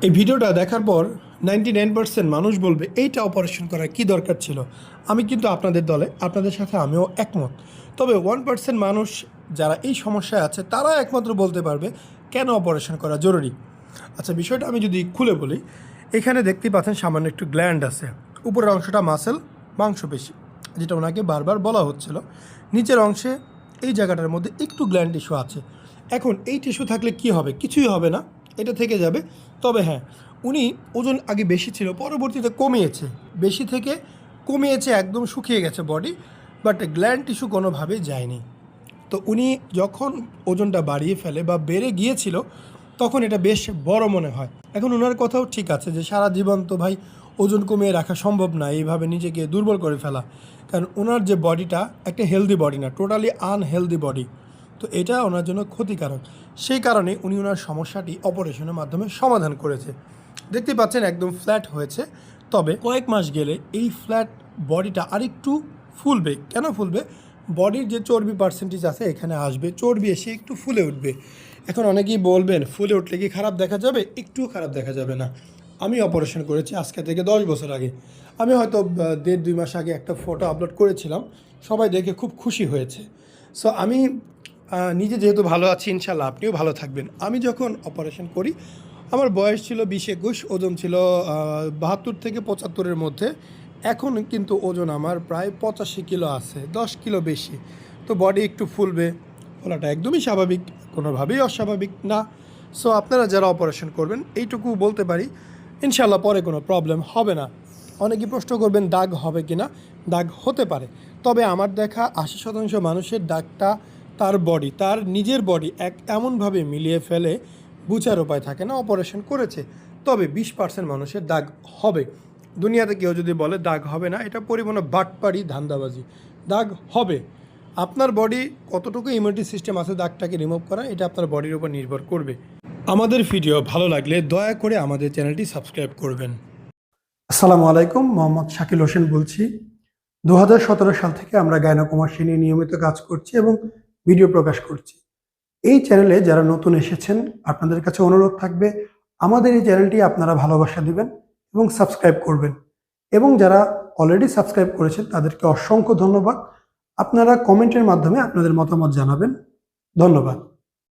এই ভিডিওটা দেখার পর 99% মানুষ বলবে এইটা অপারেশন করার কী দরকার ছিল। আমি কিন্তু আপনাদের দলে, আপনাদের সাথে আমিও একমত। তবে 1% মানুষ যারা এই সমস্যায় আছে তারা একমাত্র বলতে পারবে কেন অপারেশন করা জরুরি। আচ্ছা, বিষয়টা আমি যদি খুলে বলি, এখানে দেখতেই পাচ্ছেন সামান্য একটু গ্ল্যান্ড আছে। উপরের অংশটা মাসেল, মাংসপেশি, যেটা ওনাকে বারবার বলা হচ্ছিল। নিচের অংশে এই জায়গাটার মধ্যে একটু গ্ল্যান্ড টিস্যু আছে। এখন এই টিস্যু থাকলে কি হবে? কিছুই হবে না, এটা থেকে যাবে। তবে হ্যাঁ, উনি ওজন আগে বেশি ছিল, পরবর্তীতে কমিয়েছে, বেশি থেকে কমিয়েছে, একদম শুকিয়ে গেছে বডি, বাট গ্ল্যান্ড টিস্যু কোনোভাবেই যায়নি। তো উনি যখন ওজনটা বাড়িয়ে ফেলে বা বেড়ে গিয়েছিল, তখন এটা বেশ বড় মনে হয়। এখন ওনার কথাও ঠিক আছে যে সারা জীবন তো ভাই ওজন কমিয়ে রাখা সম্ভব না, এইভাবে নিজেকে দুর্বল করে ফেলা। কারণ ওনার যে বডিটা একটা হেলদি বডি না, টোটালি আনহেলদি বডি। তো এটা ওনার জন্য ক্ষতিকারক। সেই কারণে উনি ওনার সমস্যাটি অপারেশনের মাধ্যমে সমাধান করেছে। দেখতে পাচ্ছেন একদম ফ্ল্যাট হয়েছে। তবে কয়েক মাস গেলে এই ফ্ল্যাট বডিটা আরেকটু ফুলবে। কেন ফুলবে? বডির যে চর্বি পার্সেন্টেজ আছে এখানে আসবে, চর্বি এসে একটু ফুলে উঠবে। এখন অনেকেই বলবেন ফুলে উঠলে কি খারাপ দেখা যাবে? একটুও খারাপ দেখা যাবে না। আমি অপারেশন করেছি আজকে থেকে 10 বছর আগে। আমি হয়তো 1.5-2 মাস আগে একটা ফটো আপলোড করেছিলাম, সবাই দেখে খুব খুশি হয়েছে। সো আমি নিজে যেহেতু ভালো আছি, ইনশাল্লাহ আপনিও ভালো থাকবেন। আমি যখন অপারেশন করি আমার বয়স ছিল 20-21, ওজন ছিল 72 থেকে 75-এর মধ্যে। এখন কিন্তু ওজন আমার প্রায় 85 কিলো আছে, 10 কিলো বেশি। তো বডি একটু ফুলবে, ফোলাটা একদমই স্বাভাবিক, কোনোভাবেই অস্বাভাবিক না। সো আপনারা যারা অপারেশন করবেন এইটুকু বলতে পারি, ইনশাল্লাহ পরে কোনো প্রবলেম হবে না। অনেকেই প্রশ্ন করবেন দাগ হবে কি না? দাগ হতে পারে, তবে আমার দেখা 80% মানুষের দাগটা তার বডি, তার নিজের বডি এমনভাবে মিলিয়ে ফেলে বুঝার উপায় থাকে না, অপারেশন করেছে। তবে 20% মানুষের দাগ হবে। দুনিয়াতে কেউ যদি বলে দাগ হবে না, এটা পরিমাণে বাটপাড়ি, ধান্দাবাজি। দাগ হবে। আপনার বডি কতটুকু ইমিউনিটি সিস্টেম আছে দাগটাকে রিমুভ করা, এটা আপনার বডির উপর নির্ভর করবে। আমাদের ভিডিও ভালো লাগলে দয়া করে আমাদের চ্যানেলটি সাবস্ক্রাইব করবেন। আসসালামু আলাইকুম, মোহাম্মদ শাকিল হোসেন বলছি। 2017 সাল থেকে আমরা গাইনোকমার্সি নিয়ে নিয়মিত কাজ করছি এবং ভিডিও প্রকাশ করছি। এই চ্যানেলে যারা নতুন এসেছেন আপনাদের কাছে অনুরোধ থাকবে আমাদের এই চ্যানেলটি আপনারা ভালোবাসা দিবেন এবং সাবস্ক্রাইব করবেন। এবং যারা অলরেডি সাবস্ক্রাইব করেছেন তাদেরকে অসংখ্য ধন্যবাদ। আপনারা কমেন্টের মাধ্যমে আপনাদের মতামত জানাবেন। ধন্যবাদ।